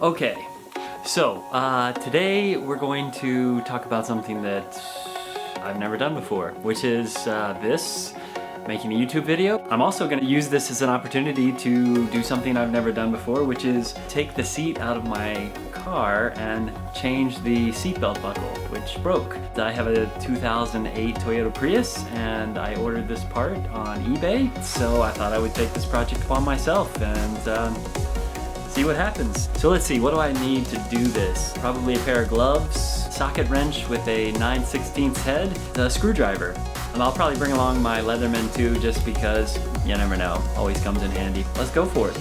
Okay, so today we're going to talk about something that I've never done before, which is making a YouTube video. I'm also going to use this as an opportunity to do something I've never done before, which is take the seat out of my car and change the seatbelt buckle, which broke. I have a 2008 Toyota Prius and I ordered this part on eBay, so I thought I would take this project upon myself and see what happens. So let's see, what do I need to do this? Probably a pair of gloves, socket wrench with a 9/16 head, a screwdriver. And I'll probably bring along my Leatherman too, just because you never know, always comes in handy. Let's go for it.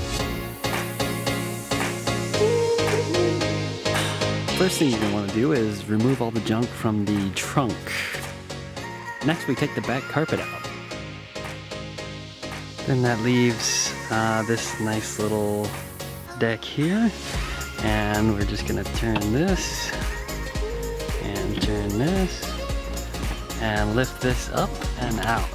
First thing you're going to want to do is remove all the junk from the trunk. Next we take the back carpet out. Then that leaves this nice little deck here, and we're just going to turn this and turn this and lift this up and out.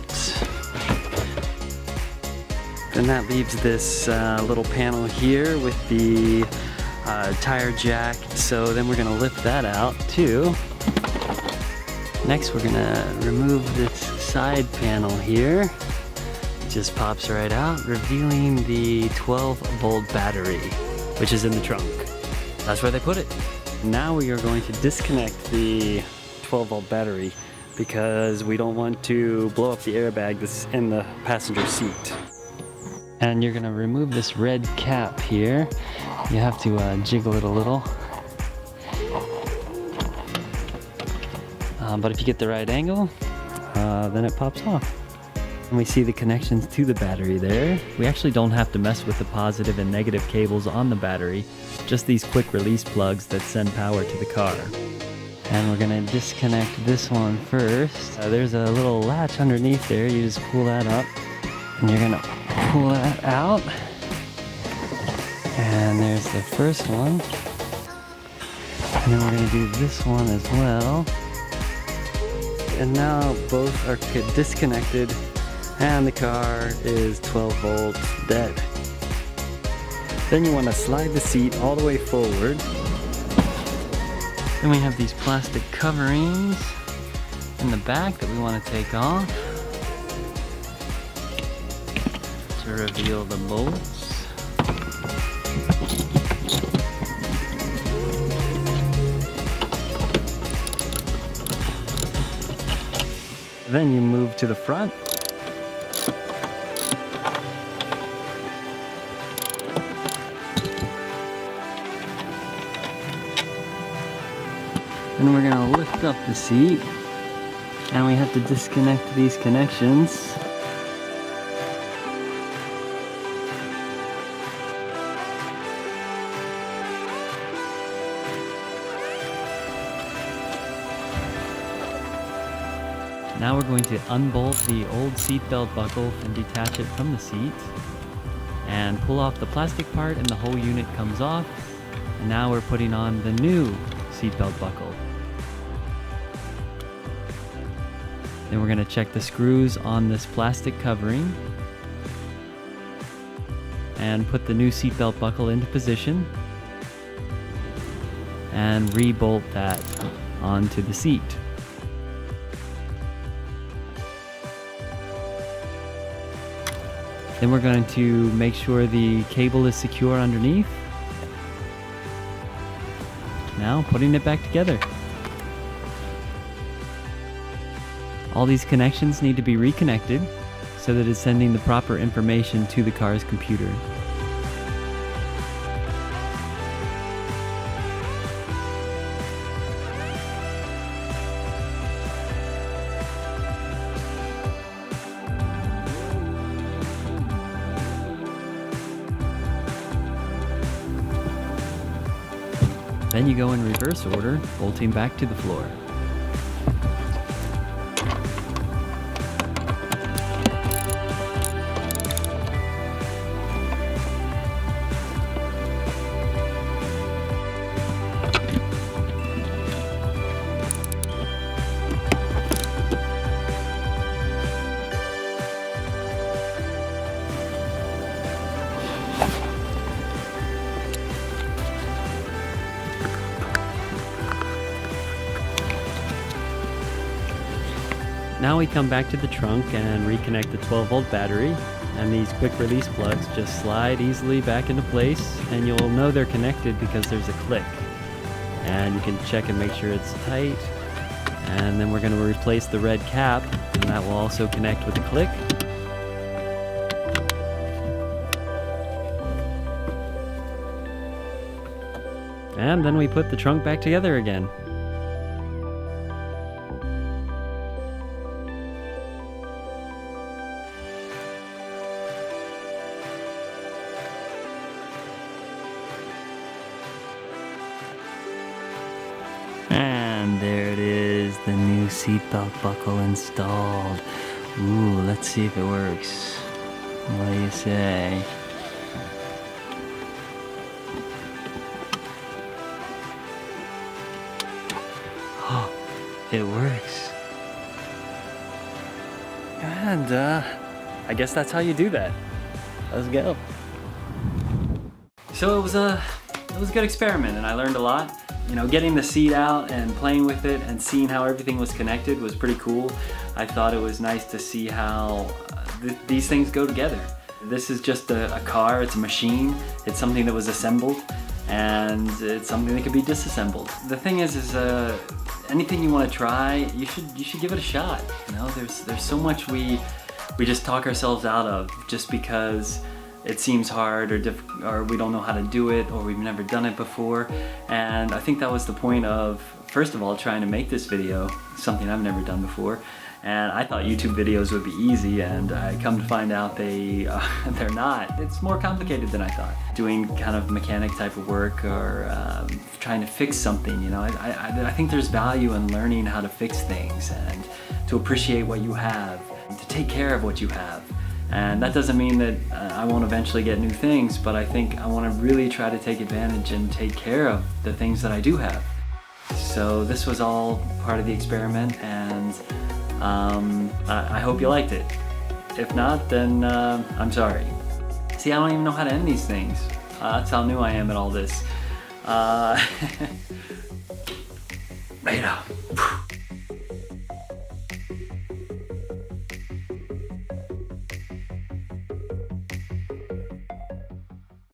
Then that leaves this little panel here with the tire jack, so then we're going to lift that out too. Next we're going to remove this side panel here. It just pops right out, revealing the 12-volt battery, which is in the trunk. That's where they put it. Now we are going to disconnect the 12-volt battery, because we don't want to blow up the airbag that's in the passenger seat. And you're gonna remove this red cap here. You have to jiggle it a little. But if you get the right angle, then it pops off. And we see the connections to the battery there. We actually don't have to mess with the positive and negative cables on the battery, just these quick release plugs that send power to the car. And we're gonna disconnect this one first. There's a little latch underneath there. You just pull that up and you're gonna pull that out. And there's the first one. And then we're gonna do this one as well. And now both are disconnected and the car is 12 volts dead. Then you wanna slide the seat all the way forward. Then we have these plastic coverings in the back that we want to take off to reveal the bolts. Then you move to the front. And we're going to lift up the seat, and we have to disconnect these connections. Now we're going to unbolt the old seatbelt buckle and detach it from the seat, and pull off the plastic part, and the whole unit comes off. And now we're putting on the new seatbelt buckle. Then we're going to check the screws on this plastic covering and put the new seatbelt buckle into position and re-bolt that onto the seat. Then we're going to make sure the cable is secure underneath. Now putting it back together. All these connections need to be reconnected so that it's sending the proper information to the car's computer. Then you go in reverse order, bolting back to the floor. Now we come back to the trunk and reconnect the 12-volt battery, and these quick release plugs just slide easily back into place, and you'll know they're connected because there's a click. And you can check and make sure it's tight. And then we're going to replace the red cap, and that will also connect with the click. And then we put the trunk back together again. And there it is, the new seatbelt buckle installed. Ooh, let's see if it works. What do you say? Oh, it works. And I guess that's how you do that. Let's go. So it was a good experiment, and I learned a lot. You know, getting the seat out and playing with it and seeing how everything was connected was pretty cool. I thought it was nice to see how these things go together. This is just a car, it's a machine, it's something that was assembled, and it's something that could be disassembled. The thing is anything you want to try, you should give it a shot. You know, there's so much we just talk ourselves out of just because it seems hard or we don't know how to do it, or we've never done it before. And I think that was the point of, first of all, trying to make this video, something I've never done before. And I thought YouTube videos would be easy, and I come to find out they're not. It's more complicated than I thought. Doing kind of mechanic type of work, or trying to fix something, you know, I think there's value in learning how to fix things and to appreciate what you have, and to take care of what you have. And that doesn't mean that I won't eventually get new things, but I think I want to really try to take advantage and take care of the things that I do have. So this was all part of the experiment, and I hope you liked it. If not, then I'm sorry. See, I don't even know how to end these things. That's how new I am at all this. Later.